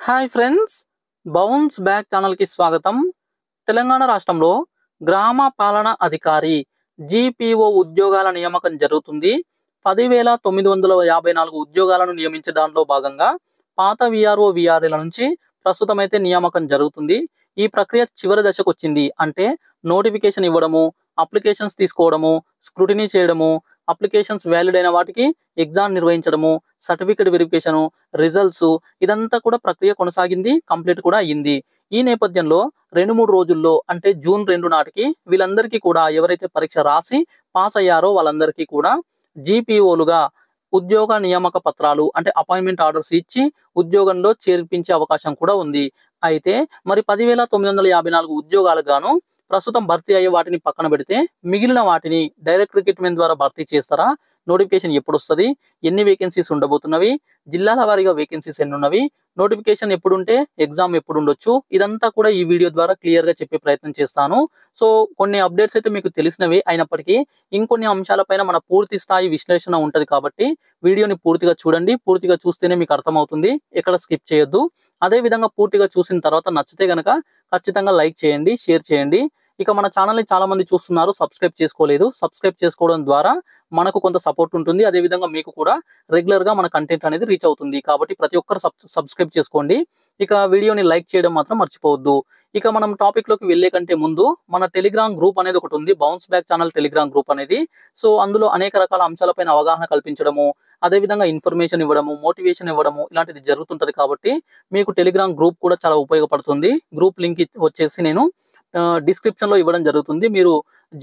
Hi friends, bounce back ఛానల్కి స్వాగతం. తెలంగాణ రాష్ట్రంలో గ్రామ పాలన అధికారి జీపీఓ ఉద్యోగాల నియామకం జరుగుతుంది. 10,954 ఉద్యోగాలను నియమించే దానిలో భాగంగా పాత విఆర్ఓ విఆర్ఏల నుంచి ప్రస్తుతం అయితే నియామకం జరుగుతుంది. ఈ ప్రక్రియ చివరి దశకు వచ్చింది. అంటే నోటిఫికేషన్ ఇవ్వడము, అప్లికేషన్స్ తీసుకోవడము, స్క్రూటినీ చేయడము, అప్లికేషన్స్ వ్యాలిడ్ అయిన వాటికి ఎగ్జామ్ నిర్వహించడము, సర్టిఫికేట్ వెరిఫికేషను, రిజల్ట్స్, ఇదంతా కూడా ప్రక్రియ కొనసాగింది, కంప్లీట్ కూడా అయ్యింది. ఈ నేపథ్యంలో 2-3 రోజుల్లో అంటే జూన్ 2 నాటికి వీళ్ళందరికీ కూడా ఎవరైతే పరీక్ష రాసి పాస్ అయ్యారో వాళ్ళందరికీ కూడా జీపీఓలుగా ఉద్యోగ నియామక పత్రాలు అంటే అపాయింట్మెంట్ ఆర్డర్స్ ఇచ్చి ఉద్యోగంలో చేర్పించే అవకాశం కూడా ఉంది. అయితే మరి 10,954 ఉద్యోగాలకు గాను ప్రస్తుతం భర్తీ అయ్యే వాటిని పక్కన పెడితే మిగిలిన వాటిని డైరెక్ట్ రిక్రూట్మెంట్ ద్వారా భర్తీ చేస్తారా? నోటిఫికేషన్ ఎప్పుడు వస్తుంది? ఎన్ని వేకెన్సీస్ ఉండబోతున్నవి? జిల్లాల వారీగా వేకెన్సీస్ ఎన్ని ఉన్నవి? నోటిఫికేషన్ ఎప్పుడుంటే ఎగ్జామ్ ఎప్పుడు ఉండొచ్చు? ఇదంతా కూడా ఈ వీడియో ద్వారా క్లియర్ గా చెప్పే ప్రయత్నం చేస్తాను. సో కొన్ని అప్డేట్స్ అయితే మీకు తెలిసినవి అయినప్పటికీ ఇంకొన్ని అంశాలపైన మన పూర్తి స్థాయి విశ్లేషణ ఉంటది కాబట్టి వీడియోని పూర్తిగా చూడండి. పూర్తిగా చూస్తేనే మీకు అర్థమవుతుంది, ఎక్కడ స్కిప్ చేయొద్దు. అదే విధంగా పూర్తిగా చూసిన తర్వాత నచ్చితే గనక ఖచ్చితంగా లైక్ చేయండి, షేర్ చేయండి. ఇక మన ఛానల్ని చాలా మంది చూస్తున్నారు, సబ్స్క్రైబ్ చేసుకోలేదు. సబ్స్క్రైబ్ చేసుకోవడం ద్వారా మనకు కొంత సపోర్ట్ ఉంటుంది. అదే విధంగా మీకు కూడా రెగ్యులర్ గా మన కంటెంట్ అనేది రీచ్ అవుతుంది. కాబట్టి ప్రతి ఒక్కరు సబ్స్క్రైబ్ చేసుకోండి. ఇక వీడియోని లైక్ చేయడం మాత్రం మర్చిపోవద్దు. ఇక మనం టాపిక్ లోకి వెళ్లే కంటే ముందు మన టెలిగ్రామ్ గ్రూప్ అనేది ఒకటి ఉంది, bounce back channel Telegram group అనేది. సో అందులో అనేక రకాల అంశాలపైన అవగాహన కల్పించడము, అదే విధంగా ఇన్ఫర్మేషన్ ఇవ్వడము, మోటివేషన్ ఇవ్వడము ఇలాంటిది జరుగుతుంటది. కాబట్టి మీకు టెలిగ్రామ్ గ్రూప్ కూడా చాలా ఉపయోగపడుతుంది. గ్రూప్ లింక్ వచ్చేసి నేను డిస్క్రిప్షన్ లో ఇవ్వడం జరుగుతుంది. మీరు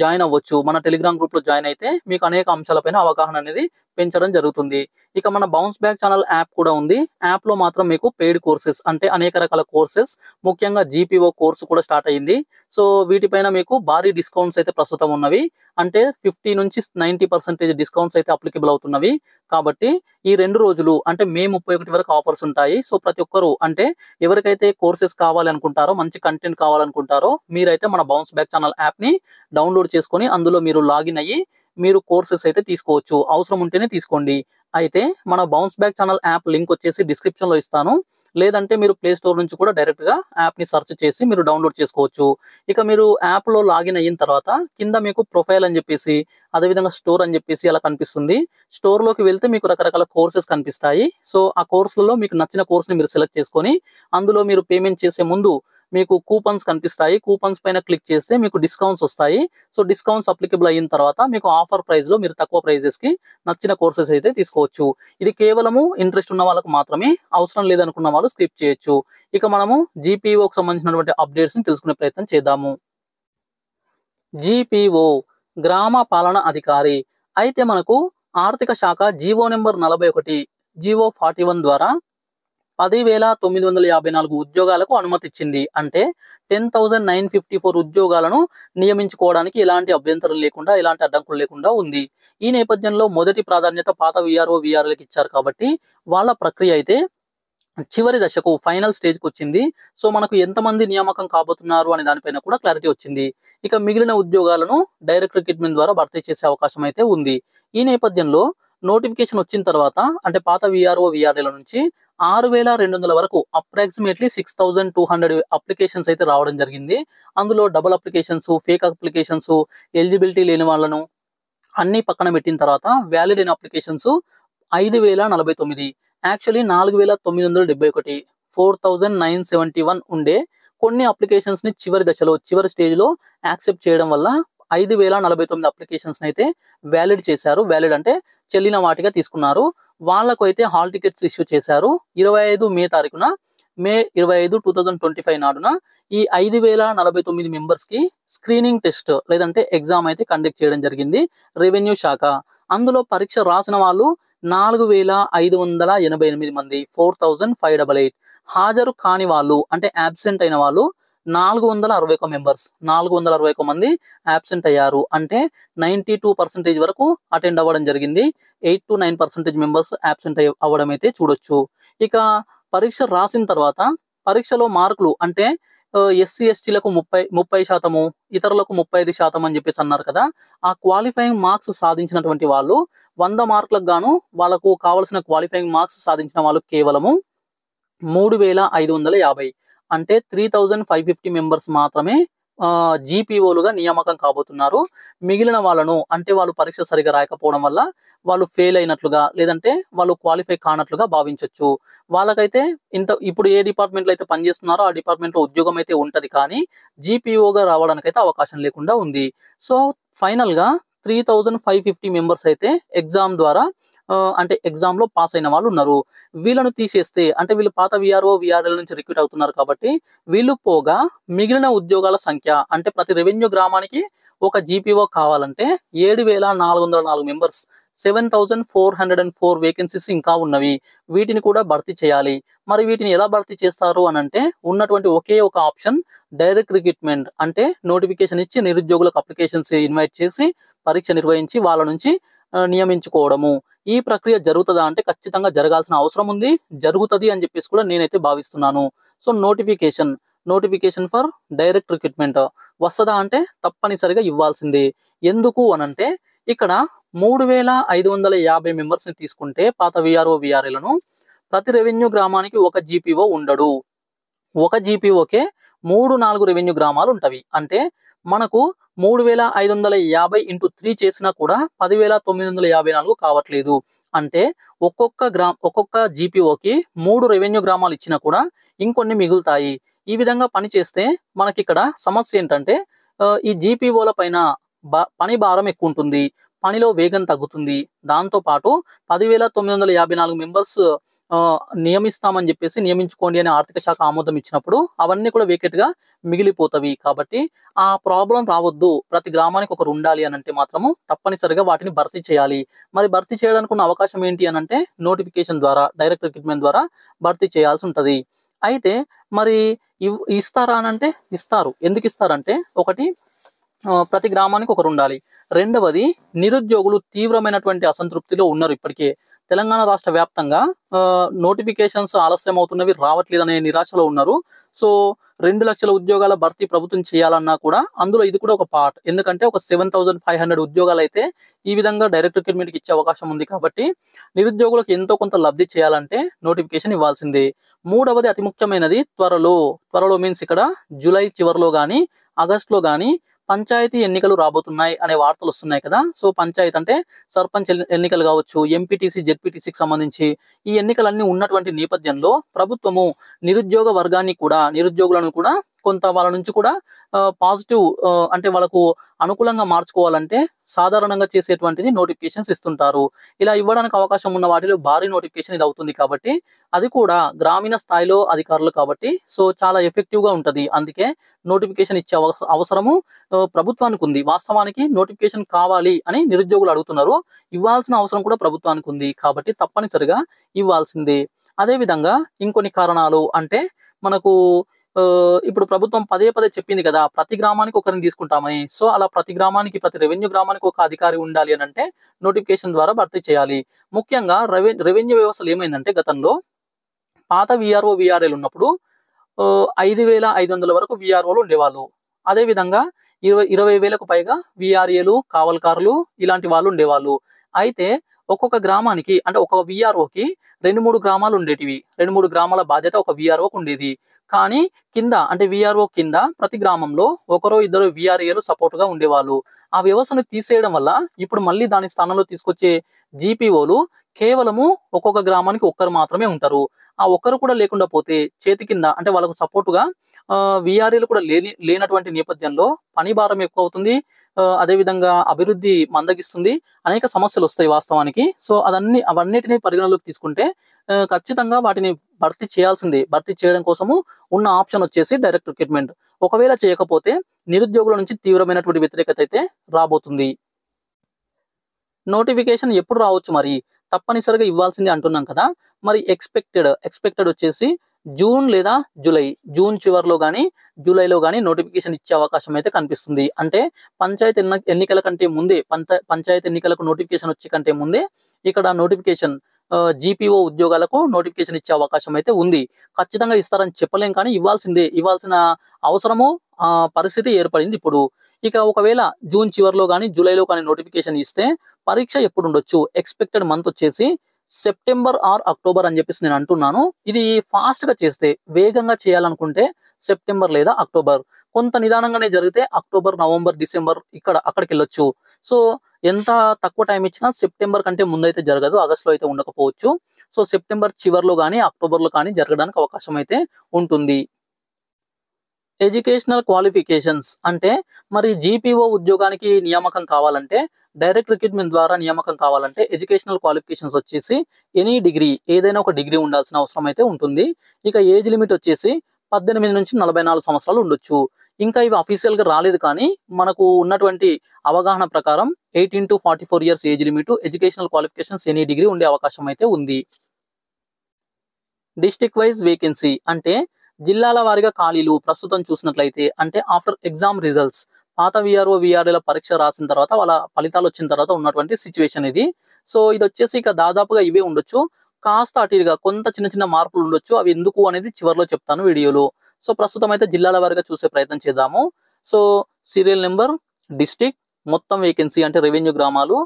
జాయిన్ అవ్వచ్చు. మన టెలిగ్రామ్ గ్రూప్ లో జాయిన్ అయితే మీకు అనేక అంశాలపైన అవగాహన అనేది పెంచడం జరుగుతుంది. ఇక మన బౌన్స్ బ్యాక్ ఛానల్ యాప్ కూడా ఉంది. యాప్ లో మాత్రం మీకు పెయిడ్ కోర్సెస్ అంటే అనేక రకాల కోర్సెస్, ముఖ్యంగా జీపీఓ కోర్సు కూడా స్టార్ట్ అయ్యింది. సో వీటిపైన మీకు భారీ డిస్కౌంట్స్ అయితే ప్రస్తుతం ఉన్నవి. అంటే 50 నుంచి 90% డిస్కౌంట్స్ అయితే అప్లికబుల్ అవుతున్నవి. కాబట్టి ఈ 2 రోజులు అంటే మే 31 వరకు ఆఫర్స్ ఉంటాయి. సో ప్రతి ఒక్కరు అంటే ఎవరికైతే కోర్సెస్ కావాలనుకుంటారో, మంచి కంటెంట్ కావాలనుకుంటారో మీరైతే మన బౌన్స్ బ్యాక్ ఛానల్ యాప్ ని డౌన్లోడ్ చేసుకొని అందులో మీరు లాగిన్ అయ్యి మీరు కోర్సెస్ అయితే తీసుకోవచ్చు. అవసరం ఉంటేనే తీసుకోండి. అయితే మన bounce back channel app link వచ్చేసి డిస్క్రిప్షన్ లో ఇస్తాను. లేదంటే మీరు ప్లే స్టోర్ నుంచి కూడా డైరెక్ట్ గా యాప్ ని సెర్చ్ చేసి మీరు డౌన్లోడ్ చేసుకోవచ్చు. ఇక మీరు యాప్ లో లాగిన్ అయిన తర్వాత కింద మీకు ప్రొఫైల్ అని చెప్పేసి, అదేవిధంగా స్టోర్ అని చెప్పేసి అలా కనిపిస్తుంది. స్టోర్ లోకి వెళ్తే మీకు రకరకాల కోర్సెస్ కనిపిస్తాయి. సో ఆ కోర్సులలో మీకు నచ్చిన కోర్స్ ని మీరు సెలెక్ట్ చేసుకొని అందులో మీరు పేమెంట్ చేసే ముందు మీకు కూపన్స్ కనిపిస్తాయి. కూపన్స్ పైన క్లిక్ చేస్తే మీకు డిస్కౌంట్స్ వస్తాయి. సో డిస్కౌంట్స్ అప్లికబుల్ అయిన తర్వాత మీకు ఆఫర్ ప్రైస్ లో మీరు తక్కువ ప్రైజెస్ కి నచ్చిన కోర్సెస్ అయితే తీసుకోవచ్చు. ఇది కేవలము ఇంట్రెస్ట్ ఉన్న వాళ్ళకు మాత్రమే, అవసరం లేదనుకున్న వాళ్ళు స్కిప్ చేయొచ్చు. ఇక మనము జీపీఓకి సంబంధించినటువంటి అప్డేట్స్ ని తెలుసుకునే ప్రయత్నం చేద్దాము. జీపీఓ గ్రామ పాలన అధికారి. అయితే మనకు ఆర్థిక శాఖ జీవో నెంబర్ 41 జీవో 41 ద్వారా 10,954 ఉద్యోగాలకు అనుమతి ఇచ్చింది. అంటే 10,954 ఉద్యోగాలను నియమించుకోవడానికి ఎలాంటి అభ్యంతరం లేకుండా, ఎలాంటి అడ్డంకులు లేకుండా ఉంది. ఈ నేపథ్యంలో మొదటి ప్రాధాన్యత పాత విఆర్ఓ విఆర్ఏలకు ఇచ్చారు కాబట్టి వాళ్ళ ప్రక్రియ అయితే చివరి దశకు ఫైనల్ స్టేజ్ కి వచ్చింది. సో మనకు ఎంతమంది నియామకం కాబోతున్నారు అనే దానిపైన కూడా క్లారిటీ వచ్చింది. ఇక మిగిలిన ఉద్యోగాలను డైరెక్ట్ రిక్రూట్మెంట్ ద్వారా భర్తీ చేసే అవకాశం అయితే ఉంది. ఈ నేపథ్యంలో నోటిఫికేషన్ వచ్చిన తర్వాత అంటే పాత విఆర్ఓ విఆర్ఏల నుంచి 6,200 వరకు అప్రాక్సిమేట్లీ 6,200 అప్లికేషన్స్ అయితే రావడం జరిగింది. అందులో double applications, fake applications, eligibility లేని వాళ్ళను అన్ని పక్కన పెట్టిన తర్వాత వ్యాలిడ్ అయిన అప్లికేషన్స్ 5,049. యాక్చువల్లీ 4,971, 4,971 ఉండే కొన్ని అప్లికేషన్స్ ని చివరి స్టేజ్ లో యాక్సెప్ట్ చేయడం వల్ల 5,049 అప్లికేషన్స్ అయితే వ్యాలిడ్ చేశారు. వ్యాలిడ్ అంటే చెల్లిన వాటిగా తీసుకున్నారు. వాళ్ళకు అయితే హాల్ టికెట్స్ ఇష్యూ చేశారు. 25 మే తారీఖున, మే 25, 2025 నాడున ఈ 5,049 మెంబర్స్ కి స్క్రీనింగ్ టెస్ట్ లేదంటే ఎగ్జామ్ అయితే కండక్ట్ చేయడం జరిగింది రెవెన్యూ శాఖ. అందులో పరీక్ష రాసిన వాళ్ళు 4,588 మంది, 4,588. హాజరు కాని వాళ్ళు అంటే అబ్సెంట్ అయిన వాళ్ళు 461 మెంబర్స్, 461 మంది అబ్సెంట్ అయ్యారు. అంటే 92% వరకు అటెండ్ అవ్వడం జరిగింది. 8 to 9% మెంబర్స్ అబ్సెంట్ అవ్వడం అయితే చూడొచ్చు. ఇక పరీక్ష రాసిన తర్వాత పరీక్షలో మార్కులు అంటే ఎస్సీ ఎస్టీలకు 30%, ఇతరులకు 35% అని చెప్పేసి అన్నారు కదా. ఆ క్వాలిఫైయింగ్ మార్క్స్ సాధించినటువంటి వాళ్ళు 100 మార్కులకు గాను వాళ్ళకు కావాల్సిన క్వాలిఫైయింగ్ మార్క్స్ సాధించిన వాళ్ళు కేవలము 3550 అంటే 3550 మెంబర్స్ మాత్రమే జీపీఓలుగా నియామకం కాబోతున్నారు. మిగిలిన వాళ్ళను అంటే వాళ్ళు పరీక్ష సరిగా రాయకపోవడం వల్ల వాళ్ళు ఫెయిల్ అయినట్లుగా లేదంటే వాళ్ళు క్వాలిఫై కానట్లుగా భావించొచ్చు. వాళ్ళకైతే ఇప్పుడు ఏ డిపార్ట్మెంట్‌లో అయితే పనిచేస్తున్నారో ఆ డిపార్ట్మెంట్‌లో ఉద్యోగం అయితే ఉంటది. కానీ జీపీఓగా రావడానికైతే అవకాశం లేకుండా ఉంది. సో, ఫైనల్‌గా 3550 మెంబర్స్ అయితే ఎగ్జామ్ ద్వారా అంటే ఎగ్జామ్‌లో పాస్ అయిన వాళ్ళున్నారు. వీళ్ళను తీసేస్తే అంటే వీళ్ళు పాత వీఆర్ఓ, వీఆర్ఎల్ నుంచి రిక్రూట్ అవుతున్నారు కాబట్టి వీళ్ళు పోగా మిగిలిన ఉద్యోగాల సంఖ్య అంటే ప్రతి రెవెన్యూ గ్రామానికి ఒక జీపీఓ కావాలంటే 7404 మెంబర్స్ 7404 వేకెన్సీస్ ఇంకా ఉన్నవి. వీటిని కూడా భర్తీ చేయాలి. మరి వీటిని ఎలా భర్తీ చేస్తారు అనంటే ఉన్నటువంటి ఒకే ఒక ఆప్షన్ డైరెక్ట్ రిక్రూట్‌మెంట్. అంటే నోటిఫికేషన్ ఇచ్చి నిరుద్యోగులకు అప్లికేషన్స్ ఇన్వైట్ చేసి పరీక్ష నిర్వహించి వాళ్ళ నుంచి నియమించుకోవడము. ఈ ప్రక్రియ జరుగుతదా అంటే ఖచ్చితంగా జరగాల్సిన అవసరం ఉంది. జరుగుతది అని చెప్పేసి కూడా నేనైతే భావిస్తున్నాను. So, notification for direct recruitment వస్తదా అంటే తప్పనిసరిగా ఇవ్వాల్సిందే. ఎందుకు అనంటే ఇక్కడ 3550 మెంబర్స్‌ని తీసుకుంటే పాత వీఆర్ఓ, వీఆర్ఏలను ప్రతి రెవెన్యూ గ్రామానికి ఒక జీపీఓ ఉండడు. ఒక జీపీఓకే 3, 4 రెవెన్యూ గ్రామాలుంటవి. అంటే మనకు 3550 ఇంటూ 3 చేసినా కూడా 10,954 కావట్లేదు. అంటే ఒక్కొక్క జీపీఓకి 3 రెవెన్యూ గ్రామాలు ఇచ్చినా కూడా ఇంకొన్ని మిగులుతాయి. ఈ విధంగా పని చేస్తే మనకిక్కడ సమస్య ఏంటంటే ఈ జీపీఓల పైన పని భారం ఎక్కువుంటుంది. పనిలో వేగం తగ్గుతుంది. దాంతో పాటు 10,954 మెంబర్స్ నియమిస్తామని చెప్పేసి నియమించుకోండి అని ఆర్థిక శాఖ ఆమోదం ఇచ్చినప్పుడు అవన్నీ కూడా వేకెట్‌గా మిగిలిపోతవి. కాబట్టి ఆ ప్రాబ్లమ్ రావద్దు. ప్రతి గ్రామానికి ఒకరు ఉండాలి అనంటే మాత్రము తప్పనిసరిగా వాటిని భర్తీ చేయాలి. మరి భర్తీ చేయడానికి ఉన్న అవకాశం ఏంటి అనంటే నోటిఫికేషన్ ద్వారా, డైరెక్ట్ రిక్రూట్‌మెంట్ ద్వారా భర్తీ చేయాల్సి ఉంటది. అయితే మరి ఇస్తారా అనంటే ఇస్తారు. ఎందుకు ఇస్తారంటే ఒకటి ప్రతి గ్రామానికి ఒకరుండాలి. రెండవది నిరుద్యోగులు తీవ్రమైనటువంటి అసంతృప్తిలో ఉన్నారు ఇప్పటికే. తెలంగాణ రాష్ట్ర వ్యాప్తంగా నోటిఫికేషన్స్ ఆలస్యం అవుతున్నవి, రావట్లేదనే నిరాశలో ఉన్నారు. సో, 2,00,000 ఉద్యోగాల భర్తీ ప్రభుత్వం చేయాలన్నా కూడా అందులో ఇది కూడా ఒక పార్ట్. ఎందుకంటే ఒక 7,500 ఉద్యోగాలైతే ఈ విధంగా డైరెక్ట్ రిక్రూట్‌మెంట్‌కి ఇచ్చే అవకాశం ఉంది కాబట్టి నిరుద్యోగులకు ఎంతో కొంత లబ్ధి చేయాలంటే నోటిఫికేషన్ ఇవ్వాల్సిందే. మూడవది అతి ముఖ్యమైనది త్వరలో మీన్స్ ఇక్కడ జూలై చివరిలో గాని, ఆగస్ట్‌లో గాని పంచాయతీ ఎన్నికలు రాబోతున్నాయి అనే వార్తలొస్తున్నాయి కదా! సో, పంచాయత్ అంటే సర్పంచ్ ఎన్నికలు గావచ్చు, ఎంపీటీసీ, జెడ్పీటీసీకి సంబంధించి ఈ ఎన్నికలన్నీ ఉన్నటువంటి నేపథ్యంలో ప్రభుత్వము నిరుద్యోగులను కూడా కొంత వాళ్ళ నుంచి కూడా పాజిటివ్ అంటే వాళ్ళకు అనుకూలంగా మార్చుకోవాలంటే సాధారణంగా చేసేటువంటిది నోటిఫికేషన్స్ ఇస్తుంటారు. ఇలా ఇవ్వడానికి అవకాశం ఉన్న వాటిలో భారీ నోటిఫికేషన్ ఇది అవుతుంది కాబట్టి అది కూడా గ్రామీణ స్థాయిలో అధికారులు కాబట్టి సో, చాలా ఎఫెక్టివ్‌గా ఉంటది. అందుకే నోటిఫికేషన్ ఇచ్చే అవసరము ప్రభుత్వానికి ఉంది. వాస్తవానికి నోటిఫికేషన్ కావాలి అని నిరుద్యోగులు అడుగుతున్నారు. ఇవ్వాల్సిన అవసరం కూడా ప్రభుత్వానికి ఉంది. కాబట్టి తప్పనిసరిగా ఇవ్వాల్సిందే. అదే విధంగా ఇంకొన్ని కారణాలు అంటే మనకు ఇప్పుడు ప్రభుత్వం పదే పదే చెప్పింది కదా! ప్రతి గ్రామానికి ఒకరిని తీసుకుంటామని. సో, అలా ప్రతి రెవెన్యూ గ్రామానికి ఒక అధికారి ఉండాలి అనంటే నోటిఫికేషన్ ద్వారా భర్తీ చేయాలి. ముఖ్యంగా రెవెన్యూ వ్యవస్థలో ఏమైందంటే గతంలో పాత వీఆర్ఓ, వీఆర్ఏలు ఉన్నప్పుడు 5,500 వరకు వీఆర్ఓలు ఉండేవాళ్ళు. అదే విధంగా 20,000కు పైగా వీఆర్ఏలు, కావల్కారులు ఇలాంటి వాళ్ళు ఉండేవాళ్ళు. అయితే ఒక్కొక్క గ్రామానికి అంటే ఒక వీఆర్ఓకి 2, 3 గ్రామాలు ఉండేటివి. 2, 3 గ్రామాల బాధ్యత ఒక వీఆర్ఓకి ఉండేది. కానీ కింద అంటే వీఆర్ఓ కింద ప్రతి గ్రామంలో ఒకరో ఇద్దరు వీఆర్ఏలు సపోర్ట్‌గా ఉండేవాళ్ళు. ఆ వ్యవస్థను తీసేయడం వల్ల ఇప్పుడు మళ్ళీ దాని స్థానంలో తీసుకొచ్చే జీపీఓలు కేవలము ఒక్కొక్క గ్రామానికి ఒక్కరు మాత్రమే ఉంటారు. ఆ ఒక్కరు కూడా లేకుండా పోతే చేతి కింద అంటే వాళ్ళకు సపోర్ట్‌గా వీఆర్ఏలు కూడా లేనటువంటి నేపథ్యంలో పని భారం ఎక్కువవుతుంది. అదే విధంగా అభివృద్ధి మందగిస్తుంది. అనేక సమస్యలొస్తాయి వాస్తవానికి. సో, అవన్నిటిని పరిగణలోకి తీసుకుంటే ఖచ్చితంగా వాటిని భర్తీ చేయాల్సిందే. భర్తీ చేయడం కోసము ఉన్న ఆప్షన్ వచ్చేసి డైరెక్ట్ రిక్రూట్‌మెంట్. ఒకవేళ చేయకపోతే నిరుద్యోగుల నుంచి తీవ్రమైనటువంటి వ్యతిరేకత అయితే రాబోతుంది. నోటిఫికేషన్ ఎప్పుడు రావచ్చు మరి? తప్పనిసరిగా ఇవ్వాల్సిందే అంటున్నాం కదా! మరి ఎక్స్‌పెక్టెడ్ వచ్చేసి జూన్ లేదా జూలై. జూన్ చివర్లో గాని, జూలైలో గాని నోటిఫికేషన్ ఇచ్చే అవకాశం అయితే కనిపిస్తుంది. అంటే పంచాయతీ ఎన్నికల కంటే ముందే పంచాయతీ ఎన్నికలకు నోటిఫికేషన్ వచ్చే కంటే ముందే ఇక్కడ నోటిఫికేషన్ జీపీఓ ఉద్యోగాలకు నోటిఫికేషన్ ఇచ్చే అవకాశం అయితే ఉంది. ఖచ్చితంగా ఇస్తారని చెప్పలేం కానీ ఇవ్వాల్సిందే. ఇవ్వాల్సిన అవసరము పరిస్థితి ఏర్పడింది ఇప్పుడు. ఇక ఒకవేళ జూన్ చివర్లో గాని, జూలైలో కానీ నోటిఫికేషన్ ఇస్తే పరీక్ష ఎప్పుడుండొచ్చు? ఎక్స్‌పెక్టెడ్ మంత్ వచ్చేసి సెప్టెంబర్ ఆర్ అక్టోబర్ అని చెప్పేసి నేను అంటున్నాను. ఇది ఫాస్ట్ గా చేస్తే, వేగంగా చేయాలనుకుంటే సెప్టెంబర్ లేదా అక్టోబర్. కొంత నిదానంగానే జరిగితే అక్టోబర్, నవంబర్, డిసెంబర్ అక్కడికి వెళ్ళొచ్చు. సో ఎంత తక్కువ టైం ఇచ్చినా సెప్టెంబర్ కంటే ముందైతే జరగదు. ఆగస్టులో అయితే ఉండకపోవచ్చు. సో సెప్టెంబర్ చివర్లో కానీ అక్టోబర్లో కానీ జరగడానికి అవకాశం అయితే ఉంటుంది. ఎడ్యుకేషనల్ క్వాలిఫికేషన్స్ అంటే మరి జీపీఓ ఉద్యోగానికి నియామకం కావాలంటే, డైరెక్ట్ రిక్రూట్మెంట్ ద్వారా నియామకం కావాలంటే ఎడ్యుకేషనల్ క్వాలిఫికేషన్స్ వచ్చేసి ఎనీ డిగ్రీ, ఏదైనా ఒక డిగ్రీ ఉండాల్సిన అవసరం అయితే ఉంటుంది. ఇక ఏజ్ లిమిట్ వచ్చేసి 18 నుంచి 44 సంవత్సరాలు ఉండొచ్చు. ఇంకా ఇవి అఫీషియల్ గా రాలేదు, కానీ మనకు ఉన్నటువంటి అవగాహన ప్రకారం 18 to 44 years age limit, educational qualifications any degree ఉండే అవకాశం అయితే ఉంది. డిస్ట్రిక్ట్ వైజ్ వేకెన్సీ అంటే జిల్లాల వారీగా ఖాళీలు ప్రస్తుతం చూసినట్లయితే, అంటే ఆఫ్టర్ ఎగ్జామ్ రిజల్ట్స్, పాత విఆర్ఓ విఆర్ఏల పరీక్ష రాసిన తర్వాత వాళ్ళ ఫలితాలు వచ్చిన తర్వాత ఉన్నటువంటి సిచ్యువేషన్ ఇది. సో ఇది వచ్చేసి ఇక దాదాపుగా ఇవే ఉండొచ్చు. కాస్త అటు ఇటుగా కొంత చిన్న చిన్న మార్పులు ఉండొచ్చు. అవి ఎందుకు అనేది చివరిలో చెప్తాను వీడియోలో. సో ప్రస్తుతం అయితే జిల్లాల వారీగా చూసే ప్రయత్నం చేద్దాము. సో సీరియల్ నెంబర్, డిస్ట్రిక్ట్, మొత్తం వేకెన్సీ అంటే రెవెన్యూ గ్రామాలు,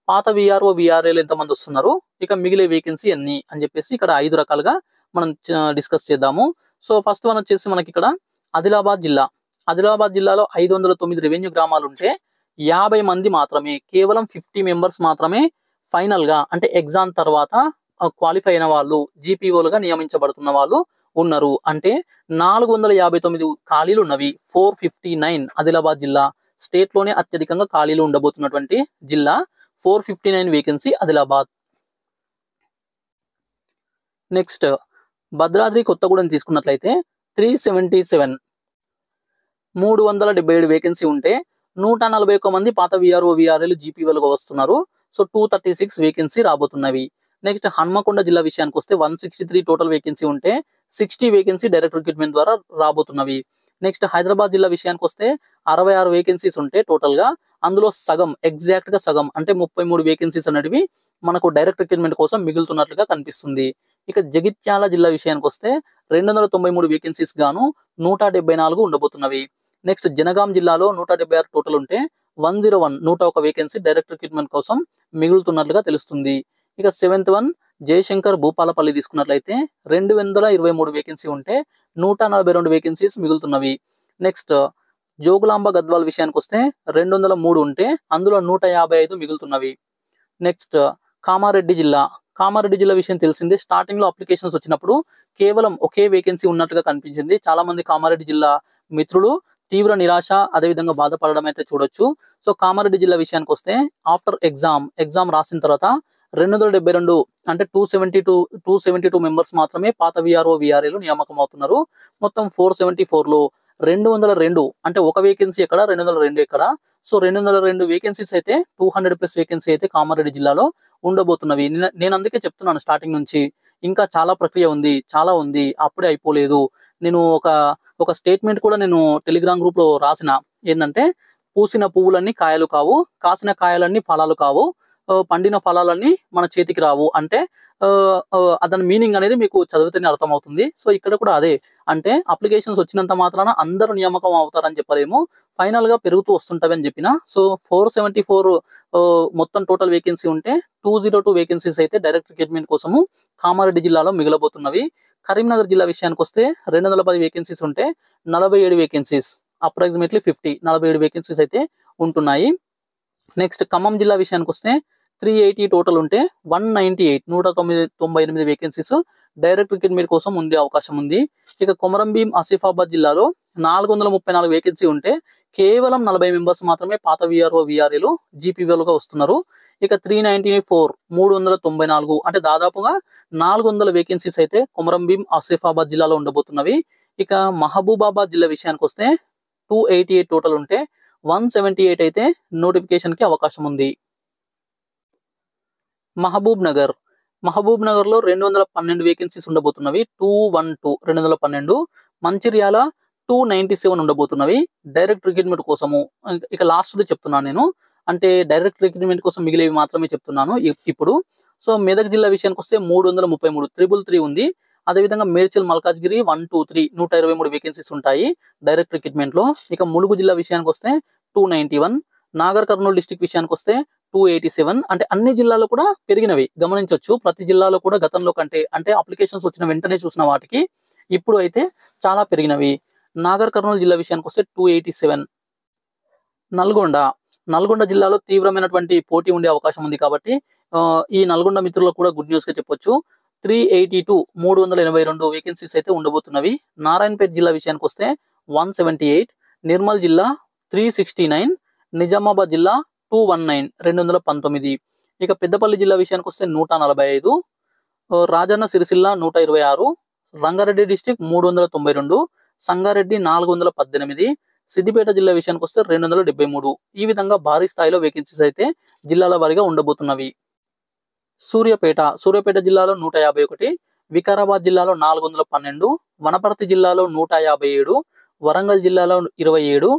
పాత విఆర్ఓ విఆర్ఏలు ఎంతమంది వస్తున్నారు, ఇక మిగిలే వేకెన్సీ ఎన్ని అని చెప్పేసి ఇక్కడ 5 రకాలుగా మనం డిస్కస్ చేద్దాము. సో ఫస్ట్ వన్ వచ్చేసి మనకి ఇక్కడ ఆదిలాబాద్ జిల్లా. ఆదిలాబాద్ జిల్లాలో 509 రెవెన్యూ గ్రామాలు ఉంటే 50 మంది మాత్రమే, కేవలం 50 మెంబర్స్ మాత్రమే ఫైనల్ గా అంటే ఎగ్జామ్ తర్వాత క్వాలిఫై అయిన వాళ్ళు, జీపీఓలుగా నియమించబడుతున్న వాళ్ళు ఉన్నారు. అంటే 459 ఖాళీలు ఉన్నవి. 459 ఆదిలాబాద్ జిల్లా స్టేట్ లోనే అత్యధికంగా ఖాళీలు ఉండబోతున్నటువంటి జిల్లా. 459 వేకెన్సీ ఆదిలాబాద్. నెక్స్ట్ భద్రాద్రి కొత్తగూడెం తీసుకున్నట్లయితే 377, 377 వేకెన్సీ ఉంటే 141 మంది పాత విఆర్ఓ విఆర్ఏలు జీపీఓలుగా వస్తున్నారు. సో 236 వేకెన్సీ రాబోతున్నవి. నెక్స్ట్ హన్మకొండ జిల్లా విషయానికి వస్తే 163 టోటల్ వేకెన్సీ ఉంటే 60 వేకెన్సీ డైరెక్ట్ రిక్రూట్మెంట్ ద్వారా రాబోతున్నవి. నెక్స్ట్ హైదరాబాద్ జిల్లా విషయానికి వస్తే 66 వేకెన్సీస్ ఉంటే టోటల్ గా, అందులో సగం, ఎగ్జాక్ట్ గా సగం అంటే 33 వేకెన్సీస్ అనేటివి మనకు డైరెక్ట్ రిక్రూట్మెంట్ కోసం మిగులుతున్నట్లుగా కనిపిస్తుంది. ఇక జగిత్యాల జిల్లా విషయానికి వస్తే 293 వేకెన్సీస్ గాను 174 ఉండబోతున్నవి. నెక్స్ట్ జనగాం జిల్లాలో 176 టోటల్ ఉంటే 101 వేకెన్సీ డైరెక్ట్ రిక్రూట్మెంట్ కోసం మిగులుతున్నట్లుగా తెలుస్తుంది. ఇక 7th వన్ జయశంకర్ భూపాలపల్లి తీసుకున్నట్లయితే 223 వేకెన్సీ ఉంటే 142 వేకెన్సీస్ మిగులుతున్నవి. నెక్స్ట్ జోగులాంబ గద్వాల్ విషయానికి వస్తే 203 ఉంటే అందులో 155 మిగులుతున్నవి. నెక్స్ట్ కామారెడ్డి జిల్లా. కామారెడ్డి జిల్లా విషయం తెలిసిందే. స్టార్టింగ్ లో అప్లికేషన్స్ వచ్చినప్పుడు కేవలం ఒకే వేకెన్సీ ఉన్నట్లుగా కనిపించింది. చాలా మంది కామారెడ్డి జిల్లా మిత్రులు తీవ్ర నిరాశ, అదేవిధంగా బాధపడడం అయితే చూడొచ్చు. సో కామారెడ్డి జిల్లా విషయానికి వస్తే ఆఫ్టర్ ఎగ్జామ్ రాసిన తర్వాత 272 అంటే 272 మెంబర్స్ మాత్రమే పాత విఆర్ఓ విఆర్ఏలు నియామకం అవుతున్నారు. మొత్తం 474 లో 202 అంటే ఒక వేకెన్సీ ఎక్కడ, 202 ఎక్కడ. సో 202 వేకెన్సీస్ అయితే 200+ వేకెన్సీ అయితే కామారెడ్డి జిల్లాలో ఉండబోతున్నవి. నేను అందుకే చెప్తున్నాను స్టార్టింగ్ నుంచి, ఇంకా చాలా ప్రక్రియ ఉంది, చాలా ఉంది, అప్పుడే అయిపోలేదు. నేను ఒక స్టేట్మెంట్ కూడా నేను టెలిగ్రామ్ గ్రూప్ లో రాసిన, ఏంటంటే పూసిన పువ్వులన్నీ కాయలు కావు, కాసిన కాయలన్నీ ఫలాలు కావు, పండిన ఫలాలన్నీ మన చేతికి రావు. అంటే దాని మీనింగ్ అనేది మీకు చదివితేనే అర్థమవుతుంది. సో ఇక్కడ కూడా అదే, అంటే అప్లికేషన్స్ వచ్చినంత మాత్రాన అందరూ నియామకం అవుతారని చెప్పలేము, ఫైనల్ గా పెరుగుతూ వస్తుంటవి అని చెప్పిన. సో 474 మొత్తం టోటల్ వేకెన్సీ ఉంటే 202 వేకెన్సీస్ అయితే డైరెక్ట్ రిక్రూట్మెంట్ కోసము కామారెడ్డి జిల్లాలో మిగలబోతున్నవి. కరీంనగర్ జిల్లా విషయానికి వస్తే 210 వేకెన్సీస్ ఉంటే 47 వేకెన్సీస్, అప్రాక్సిమేట్లీ 47 వేకెన్సీస్ అయితే ఉంటున్నాయి. నెక్స్ట్ ఖమ్మం జిల్లా విషయానికి వస్తే 380 టోటల్ ఉంటే 198 వేకెన్సీస్ డైరెక్ట్ రిక్రూట్మెంట్ కోసం ఉండే అవకాశం ఉంది. ఇక కొమరంభీం ఆసిఫాబాద్ జిల్లాలో 434 వేకెన్సీ ఉంటే కేవలం 40 మెంబర్స్ మాత్రమే పాత విఆర్ఓ విఆర్ఏలు జీపీఓలుగా వస్తున్నారు. ఇక 394 అంటే దాదాపుగా 400 వేకెన్సీస్ అయితే కొమరంభీం ఆసిఫాబాద్ జిల్లాలో ఉండబోతున్నవి. ఇక మహబూబాబాద్ జిల్లా విషయానికి వస్తే 288 టోటల్ ఉంటే 178 అయితే నోటిఫికేషన్ కి అవకాశం ఉంది. మహబూబ్ నగర్ లో 212 వేకెన్సీస్ ఉండబోతున్నవి. 212 మంచిర్యాల 297 ఉండబోతున్నవి డైరెక్ట్ రిక్రూట్మెంట్ కోసము. ఇక లాస్ట్ చెప్తున్నాను నేను, అంటే డైరెక్ట్ రిక్రూట్మెంట్ కోసం మిగిలేవి మాత్రమే చెప్తున్నాను ఇప్పుడు. సో మెదక్ జిల్లా విషయానికి వస్తే 333 333 ఉంది. అదేవిధంగా మేడ్చల్ మల్కాజ్గిరి 123 123 వేకెన్సీస్ ఉంటాయి డైరెక్ట్ రిక్రూట్మెంట్ లో. ఇక ములుగు జిల్లా విషయానికి వస్తే 291, నాగర్ కర్నూలు డిస్ట్రిక్ట్ విషయానికి వస్తే 287, అంటే అన్ని జిల్లాల్లో కూడా పెరిగినవి గమనించవచ్చు. ప్రతి జిల్లాలో కూడా గతంలో కంటే అంటే అప్లికేషన్స్ వచ్చిన వెంటనే చూసిన వాటికి ఇప్పుడు అయితే చాలా పెరిగినవి. నాగర్ కర్నూలు జిల్లా విషయానికి వస్తే 287. నల్గొండ జిల్లాలో తీవ్రమైనటువంటి పోటీ ఉండే అవకాశం ఉంది కాబట్టి ఈ నల్గొండ మిత్రులకు కూడా గుడ్ న్యూస్ గా చెప్పొచ్చు. 382 వేకెన్సీస్ అయితే ఉండబోతున్నవి. నారాయణపేట జిల్లా విషయానికి వస్తే 178, నిర్మల్ జిల్లా 369, నిజామాబాద్ జిల్లా 219. ఇక పెద్దపల్లి జిల్లా విషయానికి వస్తే 145, రాజన్న సిరిసిల్ల 126, రంగారెడ్డి డిస్టిక్ 392, సంగారెడ్డి 418, సిద్దిపేట జిల్లా విషయానికి వస్తే 273. ఈ విధంగా భారీ స్థాయిలో వేకెన్సీస్ అయితే జిల్లాల వారీగా ఉండబోతున్నవి. సూర్యాపేట జిల్లాలో 151, వికారాబాద్ జిల్లాలో 412, వనపర్తి జిల్లాలో 157, వరంగల్ జిల్లాలో 27,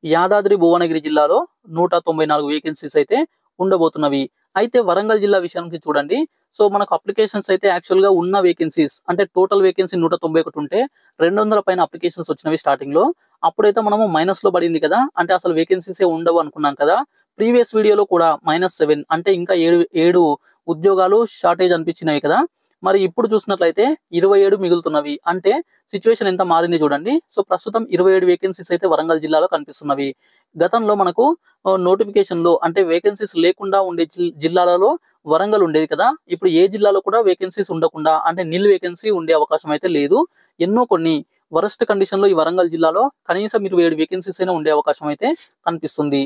యాదాద్రి భువనగిరి జిల్లాలో 194 వేకెన్సీస్ అయితే ఉండబోతున్నవి. అయితే వరంగల్ జిల్లా విషయానికి చూడండి. సో మనకు అప్లికేషన్స్ అయితే యాక్చువల్ గా ఉన్న వేకెన్సీస్ అంటే టోటల్ వేకెన్సీ 191 ఉంటే 200 పైన అప్లికేషన్స్ వచ్చినవి స్టార్టింగ్ లో. అప్పుడైతే మనము మైనస్ లో పడింది కదా, అంటే అసలు వేకెన్సీస్ ఉండవు అనుకున్నాం కదా. ప్రీవియస్ వీడియోలో కూడా -7 అంటే ఇంకా 7 ఉద్యోగాలు షార్టేజ్ అనిపించినవి కదా. మరి ఇప్పుడు చూసినట్లయితే 27 మిగులుతున్నవి. అంటే సిచ్యువేషన్ ఎంత మారింది చూడండి. సో ప్రస్తుతం 27 వేకెన్సీస్ అయితే వరంగల్ జిల్లాలో కనిపిస్తున్నవి. గతంలో మనకు నోటిఫికేషన్ లో అంటే వేకెన్సీస్ లేకుండా ఉండే జిల్లాలలో వరంగల్ ఉండేది కదా. ఇప్పుడు ఏ జిల్లాలో కూడా వేకెన్సీస్ ఉండకుండా అంటే నిల్ వేకెన్సీ ఉండే అవకాశం అయితే లేదు. ఎన్నో కొన్ని వరస్ట్ కండిషన్ లో ఈ వరంగల్ జిల్లాలో కనీసం 27 వేకెన్సీస్ అయినా ఉండే అవకాశం అయితే కనిపిస్తుంది.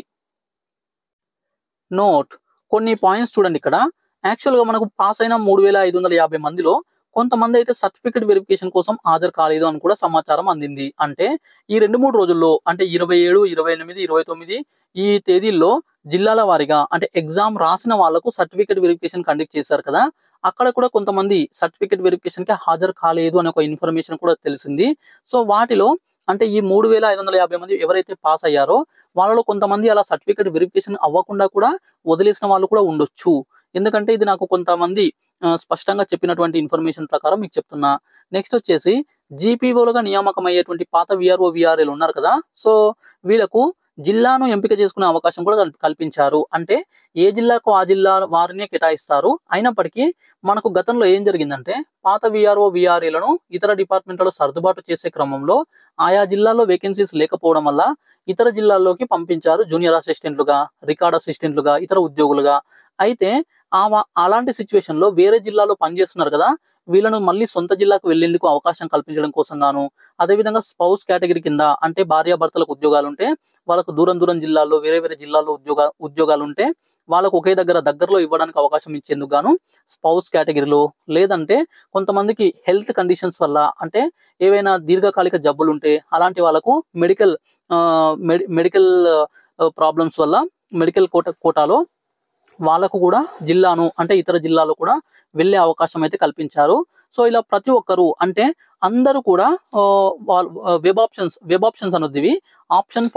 నోట్ కొన్ని పాయింట్స్ చూడండి. ఇక్కడ యాక్చువల్ గా మనకు పాస్ అయిన 3550 మందిలో కొంతమంది అయితే సర్టిఫికెట్ వెరిఫికేషన్ కోసం హాజరు కాలేదు అని కూడా సమాచారం అందింది. అంటే ఈ 2-3 రోజుల్లో అంటే 27, 28, 29 ఈ తేదీల్లో జిల్లాల వారీగా అంటే ఎగ్జామ్ రాసిన వాళ్లకు సర్టిఫికెట్ వెరిఫికేషన్ కండక్ట్ చేశారు కదా. అక్కడ కూడా కొంతమంది సర్టిఫికెట్ వెరిఫికేషన్ కి హాజరు కాలేదు అనే ఒక ఇన్ఫర్మేషన్ కూడా తెలిసింది. సో వాటిలో అంటే ఈ 3550 మంది ఎవరైతే పాస్ అయ్యారో వాళ్ళలో కొంతమంది అలా సర్టిఫికెట్ వెరిఫికేషన్ అవ్వకుండా కూడా వదిలేసిన వాళ్ళు కూడా ఉండొచ్చు. ఎందుకంటే ఇది నాకు కొంతమంది స్పష్టంగా చెప్పినటువంటి ఇన్ఫర్మేషన్ ప్రకారం మీకు చెప్తున్నా. నెక్స్ట్ వచ్చేసి జీపీఓలుగా నియామకం అయ్యేటువంటి పాత విఆర్ఓ విఆర్ఏలు ఉన్నారు కదా. సో వీళ్ళకు జిల్లాను ఎంపిక చేసుకునే అవకాశం కూడా కల్పించారు. అంటే ఏ జిల్లాకు ఆ జిల్లా వారినే కేటాయిస్తారు. అయినప్పటికీ మనకు గతంలో ఏం జరిగిందంటే పాత విఆర్ఓ విఆర్ఏలను ఇతర డిపార్ట్మెంట్లలో సర్దుబాటు చేసే క్రమంలో ఆయా జిల్లాల్లో వేకెన్సీస్ లేకపోవడం వల్ల ఇతర జిల్లాల్లోకి పంపించారు. జూనియర్ అసిస్టెంట్లుగా, రికార్డ్ అసిస్టెంట్లుగా, ఇతర ఉద్యోగులుగా. అయితే అలాంటి సిచ్యువేషన్ లో వేరే జిల్లాలో పనిచేస్తున్నారు కదా, వీళ్ళను మళ్ళీ సొంత జిల్లాకు వెళ్లేందుకు అవకాశం కల్పించడం కోసం గాను, అదేవిధంగా స్పౌస్ కేటగిరీ కింద అంటే భార్యాభర్తలకు ఉద్యోగాలు ఉంటే వాళ్ళకు దూరం జిల్లాల్లో వేరే జిల్లాల్లో ఉద్యోగాలు ఉంటే వాళ్ళకు ఒకే దగ్గరలో ఇవ్వడానికి అవకాశం ఇచ్చేందుకు గాను స్పౌస్ కేటగిరీలో, లేదంటే కొంతమందికి హెల్త్ కండిషన్స్ వల్ల అంటే ఏవైనా దీర్ఘకాలిక జబ్బులు ఉంటే అలాంటి వాళ్ళకు మెడికల్ ప్రాబ్లమ్స్ వల్ల మెడికల్ కోటాలో వాళ్ళకు కూడా జిల్లాను అంటే ఇతర జిల్లాలో కూడా వెళ్ళే అవకాశం అయితే కల్పించారు. సో ఇలా ప్రతి ఒక్కరు అంటే అందరూ కూడా వెబ్ ఆప్షన్స్ అనేది ఆప్షన్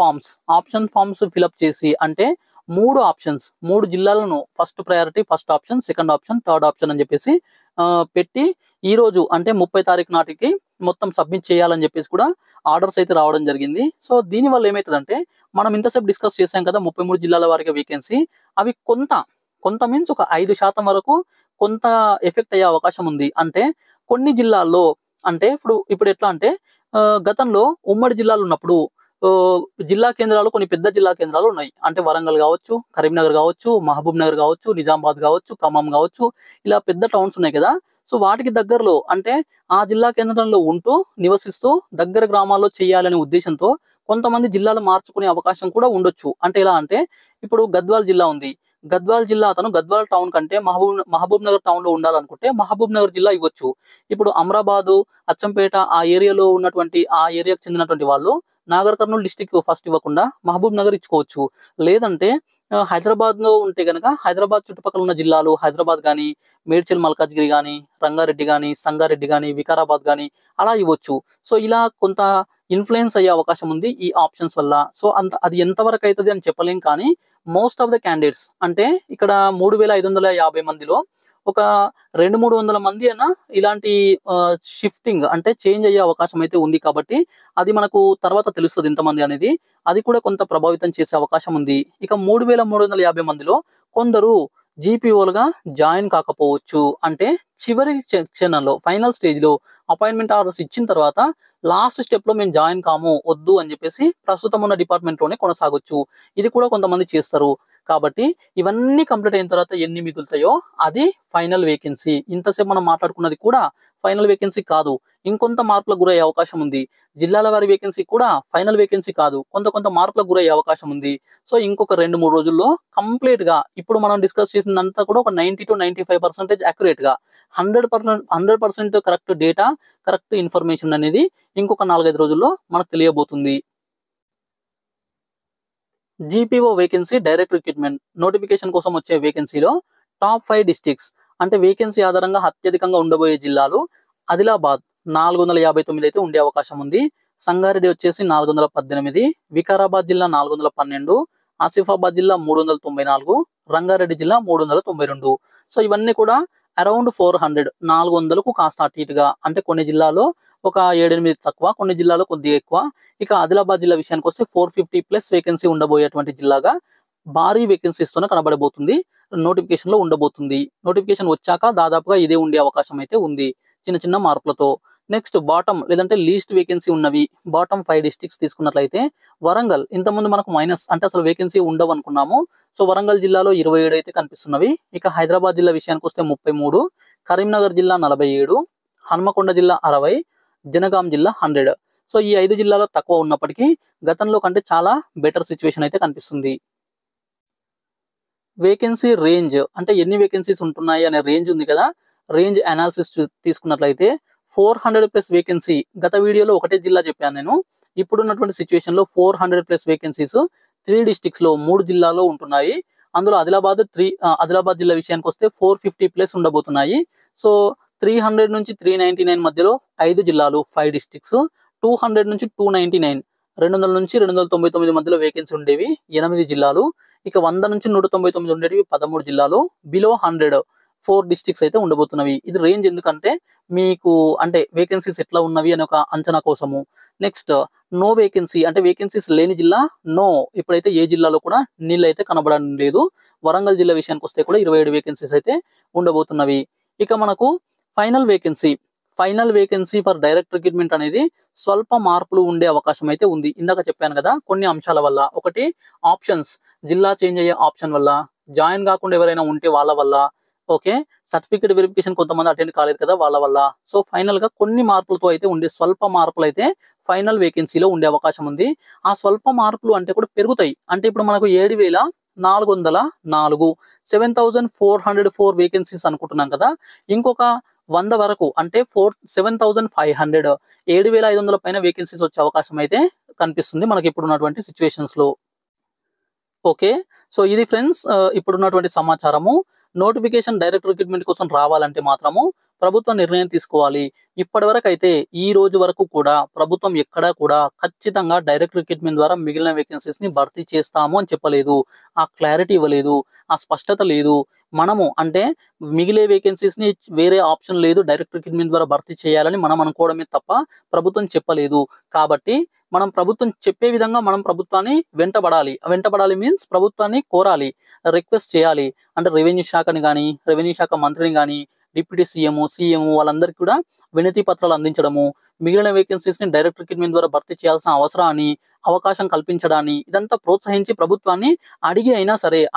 ఫామ్స్ ఫిల్అప్ చేసి అంటే 3 ఆప్షన్స్ 3 జిల్లాలను first priority, first option, second option, third option అని చెప్పేసి పెట్టి ఈ రోజు అంటే 30 తారీఖు నాటికి మొత్తం సబ్మిట్ చేయాలని చెప్పేసి కూడా ఆర్డర్స్ అయితే రావడం జరిగింది. సో దీని వల్ల ఏమవుతుందంటే మనం ఇంతసేపు డిస్కస్ చేసాం కదా 33 జిల్లాల వారిగా వేకెన్సీ, అవి కొంత మీన్స్ ఒక 5% వరకు కొంత ఎఫెక్ట్ అయ్యే అవకాశం ఉంది. అంటే కొన్ని జిల్లాల్లో అంటే ఇప్పుడు ఎట్లా అంటే గతంలో ఉమ్మడి జిల్లాలు ఉన్నప్పుడు జిల్లా కేంద్రాలు కొన్ని పెద్ద జిల్లా కేంద్రాలు ఉన్నాయి. అంటే వరంగల్ కావచ్చు, కరీంనగర్ కావచ్చు, మహబూబ్ నగర్ కావచ్చు, నిజామాబాద్ కావచ్చు, ఖమ్మం కావచ్చు, ఇలా పెద్ద టౌన్స్ ఉన్నాయి కదా. సో వాటికి దగ్గరలో అంటే ఆ జిల్లా కేంద్రంలో ఉంటూ నివసిస్తూ దగ్గర గ్రామాల్లో చేయాలనే ఉద్దేశంతో కొంతమంది జిల్లాలు మార్చుకునే అవకాశం కూడా ఉండొచ్చు. అంటే ఎలా అంటే ఇప్పుడు గద్వాల్ జిల్లా ఉంది. గద్వాల్ జిల్లా అతను గద్వాల్ టౌన్ కంటే మహబూబ్ నగర్ టౌన్ లో ఉండాలనుకుంటే మహబూబ్ నగర్ జిల్లా ఇవ్వచ్చు. ఇప్పుడు అమరాబాదు, అచ్చంపేట ఆ ఏరియాలో ఉన్నటువంటి ఆ ఏరియాకు చెందినటువంటి వాళ్ళు నాగర్ కర్నూలు డిస్టిక్ ఫస్ట్ ఇవ్వకుండా మహబూబ్ నగర్ ఇచ్చుకోవచ్చు. లేదంటే హైదరాబాద్ లో ఉంటే గనక హైదరాబాద్ చుట్టుపక్కల ఉన్న జిల్లాలు హైదరాబాద్ గానీ, మేడ్చల్ మల్కాజ్గిరి గానీ, రంగారెడ్డి గానీ, సంగారెడ్డి గానీ, వికారాబాద్ గానీ అలా ఇవ్వచ్చు. సో ఇలా కొంత ఇన్ఫ్లుయెన్స్ అయ్యే అవకాశం ఉంది ఈ ఆప్షన్స్ వల్ల. సో అది ఎంతవరకు అవుతుంది అని చెప్పలేం. కానీ మోస్ట్ ఆఫ్ ద క్యాండిడేట్స్ అంటే ఇక్కడ 3550 మందిలో ఒక 200-300 మంది అయినా ఇలాంటి షిఫ్టింగ్ అంటే చేంజ్ అయ్యే అవకాశం అయితే ఉంది కాబట్టి అది మనకు తర్వాత తెలుస్తుంది ఇంతమంది అనేది. అది కూడా కొంత ప్రభావితం చేసే అవకాశం ఉంది. ఇక 3350 మందిలో కొందరు జీపీఓలుగా జాయిన్ కాకపోవచ్చు. అంటే చివరి క్షణంలో ఫైనల్ స్టేజ్‌లో అపాయింట్మెంట్ ఆర్డర్స్ ఇచ్చిన తర్వాత లాస్ట్ స్టెప్‌లో మేము జాయిన్ కాము, వద్దు అని చెప్పేసి ప్రస్తుతం ఉన్న డిపార్ట్మెంట్‌లోనే కొనసాగొచ్చు. ఇది కూడా కొంతమంది చేస్తారు. కాబట్టి ఇవన్నీ కంప్లీట్ అయిన తర్వాత ఎన్ని మిగులుతాయో అది ఫైనల్ వేకెన్సీ. ఇంతసేపు మనం మాట్లాడుకున్నది కూడా ఫైనల్ వేకెన్సీ కాదు. ఇంకొంత మార్పులకు గురయ్యే అవకాశం ఉంది. జిల్లాల వారి వేకెన్సీ కూడా ఫైనల్ వేకెన్సీ కాదు. కొంత కొంత మార్పులకు గురయ్యే అవకాశం ఉంది. సో ఇంకొక 2-3 రోజుల్లో కంప్లీట్‌గా ఇప్పుడు మనం డిస్కస్ చేసిందంతా కూడా ఒక 90-95% అక్యురేట్‌గా 100% కరెక్ట్ డేటా, కరెక్ట్ ఇన్ఫర్మేషన్ అనేది ఇంకొక 4-5 రోజుల్లో మనకు తెలియబోతుంది. GPO vacancy direct recruitment notification కోసం వచ్చే వేకెన్సీలో టాప్ 5 డిస్ట్రిక్ట్స్ అంటే వేకెన్సీ ఆధారంగా అత్యధికంగా ఉండబోయే జిల్లాలు ఆదిలాబాద్ 459 అయితే ఉండే అవకాశం ఉంది. సంగారెడ్డి వచ్చేసి 418, వికారాబాద్ జిల్లా 412, ఆసిఫాబాద్ జిల్లా 394, రంగారెడ్డి జిల్లా 392. సో ఇవన్నీ కూడా అరౌండ్ 400 400కు కాస్త అటు ఇటుగా అంటే కొన్ని జిల్లాలో ఒక 7-8 తక్కువ, కొన్ని జిల్లాలో కొద్దిగా ఎక్కువ. ఇక ఆదిలాబాద్ జిల్లా విషయానికి వస్తే 450+ వేకెన్సీ ఉండబోయేటువంటి జిల్లాగా భారీ వేకెన్సీస్తోనే కనబడబోతుంది. నోటిఫికేషన్ లో ఉండబోతుంది. నోటిఫికేషన్ వచ్చాక దాదాపుగా ఇదే ఉండే అవకాశం అయితే ఉంది చిన్న చిన్న మార్పులతో. నెక్స్ట్ బాటమ్ లేదంటే లీస్ట్ వేకెన్సీ ఉన్నవి బాటమ్ 5 డిస్ట్రిక్ట్స్ తీసుకున్నట్లయితే వరంగల్ ఇంతకుముందు మనకు మైనస్ అంటే అసలు వేకెన్సీ ఉండవు అనుకున్నాము. సో వరంగల్ జిల్లాలో 27 అయితే కనిపిస్తున్నవి. ఇక హైదరాబాద్ జిల్లా విషయానికి వస్తే 33, కరీంనగర్ జిల్లా 47, హన్మకొండ జిల్లా 60, జనగాం జిల్లా 100. సో ఈ 5 జిల్లాలో తక్కువ ఉన్నప్పటికీ గతంలో కంటే చాలా బెటర్ సిచ్యువేషన్ అయితే కనిపిస్తుంది. వేకెన్సీ రేంజ్ అంటే ఎన్ని వేకెన్సీస్ ఉంటున్నాయి అనే రేంజ్ ఉంది కదా, రేంజ్ అనాలిసిస్ తీసుకున్నట్లయితే 400+ వేకెన్సీ గత వీడియోలో ఒకటే జిల్లా చెప్పాను నేను. ఇప్పుడున్నటువంటి సిచ్యువేషన్ లో 400+ వేకెన్సీస్ 3 డిస్ట్రిక్ట్స్ లో 3 జిల్లాల్లో ఉంటున్నాయి. అందులో ఆదిలాబాద్ జిల్లా విషయానికి వస్తే 450+ ఉండబోతున్నాయి. సో 300 నుంచి 399 మధ్యలో 5 జిల్లాలు 5 డిస్ట్రిక్ట్స్, 200 నుంచి 299 200 నుంచి 299 మధ్యలో వేకెన్సీ ఉండేవి 8 జిల్లాలు. ఇక 100 నుంచి 199 ఉండేవి 13 జిల్లాలు. బిలో 100 4 డిస్ట్రిక్ట్స్ అయితే ఉండబోతున్నవి. ఇది రేంజ్ ఎందుకంటే మీకు అంటే వేకెన్సీస్ ఎట్లా ఉన్నవి అనే ఒక అంచనా కోసము. నెక్స్ట్ నో వేకెన్సీ అంటే వేకెన్సీస్ లేని జిల్లా నో. ఇప్పుడైతే ఏ జిల్లాలో కూడా నీళ్ళు అయితే కనబడడం లేదు. వరంగల్ జిల్లా విషయానికి వస్తే కూడా 27 వేకెన్సీస్ అయితే ఉండబోతున్నవి. ఇక మనకు final vacancy for direct recruitment అనేది స్వల్ప మార్పులు ఉండే అవకాశం అయితే ఉంది. ఇందాక చెప్పాను కదా కొన్ని అంశాల వల్ల. ఒకటి ఆప్షన్స్, జిల్లా చేంజ్ అయ్యే ఆప్షన్ వల్ల, జాయిన్ కాకుండా ఎవరైనా ఉంటే వాళ్ళ వల్ల, ఓకే సర్టిఫికేట్ వెరిఫికేషన్ కొంతమంది అటెండ్ కాలేదు కదా వాళ్ళ వల్ల. సో ఫైనల్ గా కొన్ని మార్పులతో అయితే ఉండే స్వల్ప మార్పులు అయితే ఫైనల్ వేకెన్సీలో ఉండే అవకాశం ఉంది. ఆ స్వల్ప మార్పులు అంటే కూడా పెరుగుతాయి. అంటే ఇప్పుడు మనకు 7404 7404 వేకెన్సీస్ అనుకుంటున్నాం కదా, ఇంకొక 100 వరకు అంటే 7500 7500 పైన వేకెన్సీస్ వచ్చే అవకాశం అయితే కనిపిస్తుంది మనకి ఇప్పుడు ఉన్నటువంటి సిచ్యువేషన్స్ లో. ఓకే సో ఇది ఫ్రెండ్స్ ఇప్పుడున్నటువంటి సమాచారము. నోటిఫికేషన్ డైరెక్ట్ రిక్రూట్మెంట్ కోసం రావాలంటే మాత్రము ప్రభుత్వం నిర్ణయం తీసుకోవాలి. ఇప్పటి వరకు అయితే ఈ రోజు వరకు కూడా ప్రభుత్వం ఎక్కడా కూడా ఖచ్చితంగా డైరెక్ట్ రిక్రూట్మెంట్ ద్వారా మిగిలిన వేకెన్సీస్ ని భర్తీ చేస్తాము అని చెప్పలేదు. ఆ క్లారిటీ ఇవ్వలేదు, ఆ స్పష్టత లేదు. మనము అంటే మిగిలే వేకెన్సీస్ ని వేరే ఆప్షన్ లేదు, డైరెక్ట్ రిక్రూట్మెంట్ ద్వారా భర్తీ చేయాలని మనం అనుకోవడమే తప్ప ప్రభుత్వం చెప్పలేదు. కాబట్టి మనం ప్రభుత్వం చెప్పే విధంగా మనం ప్రభుత్వాన్ని వెంటబడాలి మీన్స్ ప్రభుత్వాన్ని కోరాలి, రిక్వెస్ట్ చేయాలి. అంటే రెవెన్యూ శాఖని కానీ, రెవెన్యూ శాఖ మంత్రిని కానీ, డిప్యూటీ సీఎం వాళ్ళందరికీ కూడా వినతి పత్రాలు అందించడము, మిగిలిన వేకెన్సీస్ ని డైరెక్ట్ రిక్రూట్మెంట్ ద్వారా భర్తీ చేయాల్సిన అవసరాన్ని, అవకాశం కల్పించడాన్ని ఇదంతా ప్రోత్సహించి ప్రభుత్వాన్ని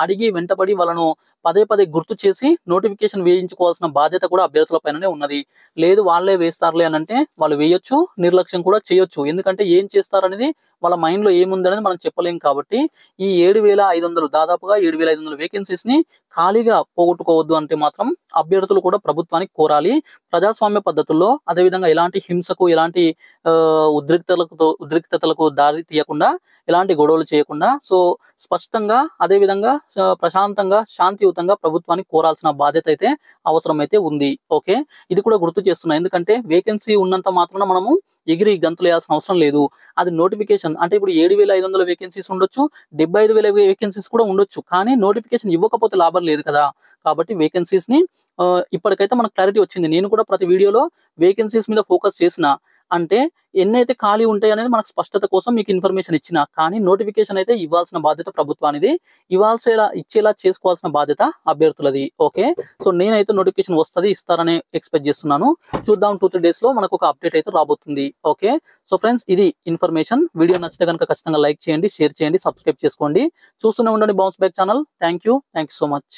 అడిగి వెంటబడి వాళ్ళను పదే గుర్తు చేసి నోటిఫికేషన్ వేయించుకోవాల్సిన బాధ్యత కూడా అభ్యర్థుల పైననే ఉన్నది. లేదు వాళ్ళే వేస్తారులే అని అంటే వాళ్ళు వేయొచ్చు, నిర్లక్ష్యం కూడా చేయొచ్చు. ఎందుకంటే ఏం చేస్తారనేది వాళ్ళ మైండ్ లో ఏముందనేది మనం చెప్పలేం. కాబట్టి ఈ 7500 దాదాపుగా 7500 వేకెన్సీస్ ని ఖాళీగా పోగొట్టుకోవద్దు అంటే మాత్రం అభ్యర్థులు కూడా ప్రభుత్వానికి కోరాలి. ప్రజాస్వామ్య పద్ధతుల్లో అదేవిధంగా ఎలాంటి హింసకు, ఎలాంటి ఉద్రిక్తతలకు దారి తీయకుండా, ఎలాంటి గొడవలు చేయకుండా సో స్పష్టంగా అదేవిధంగా ప్రశాంతంగా శాంతియుతంగా ప్రభుత్వానికి కోరాల్సిన బాధ్యత అయితే అవసరం అయితే ఉంది. ఓకే ఇది కూడా గుర్తు చేస్తున్నా. ఎందుకంటే వేకెన్సీ ఉన్నంత మాత్రాన మనము ఎగిరి గంతులు వేయాల్సిన అవసరం లేదు. అది నోటిఫికేషన్ అంటే ఇప్పుడు 7,500 వేకెన్సీస్ ఉండొచ్చు, 75,000 వేకెన్సీస్ కూడా ఉండొచ్చు. కానీ నోటిఫికేషన్ ఇవ్వకపోతే లాభం లేదు కదా. కాబట్టి వేకెన్సీస్ ని ఇప్పటికైతే మనకు క్లారిటీ వచ్చింది. నేను కూడా ప్రతి వీడియోలో వేకెన్సీస్ మీద ఫోకస్ చేసిన, అంటే ఎన్నైతే ఖాళీ ఉంటాయి అనేది మనకు స్పష్టత కోసం మీకు ఇన్ఫర్మేషన్ ఇచ్చిన. కానీ నోటిఫికేషన్ అయితే ఇవ్వాల్సిన బాధ్యత ప్రభుత్వానిది, ఇచ్చేలా చేసుకోవాల్సిన బాధ్యత అభ్యర్థులది. ఓకే, సో నేనైతే నోటిఫికేషన్ వస్తుంది, ఇస్తారని ఎక్స్పెక్ట్ చేస్తున్నాను. చూద్దాం 2-3 డేస్ లో మనకు ఒక అప్డేట్ అయితే రాబోతుంది. ఓకే, సో ఫ్రెండ్స్ ఇది ఇన్ఫర్మేషన్. వీడియో నచ్చితే కనుక ఖచ్చితంగా లైక్ చేయండి, షేర్ చేయండి, సబ్స్క్రైబ్ చేసుకోండి. చూస్తూనే ఉండండి bounce back channel. Thank you so much.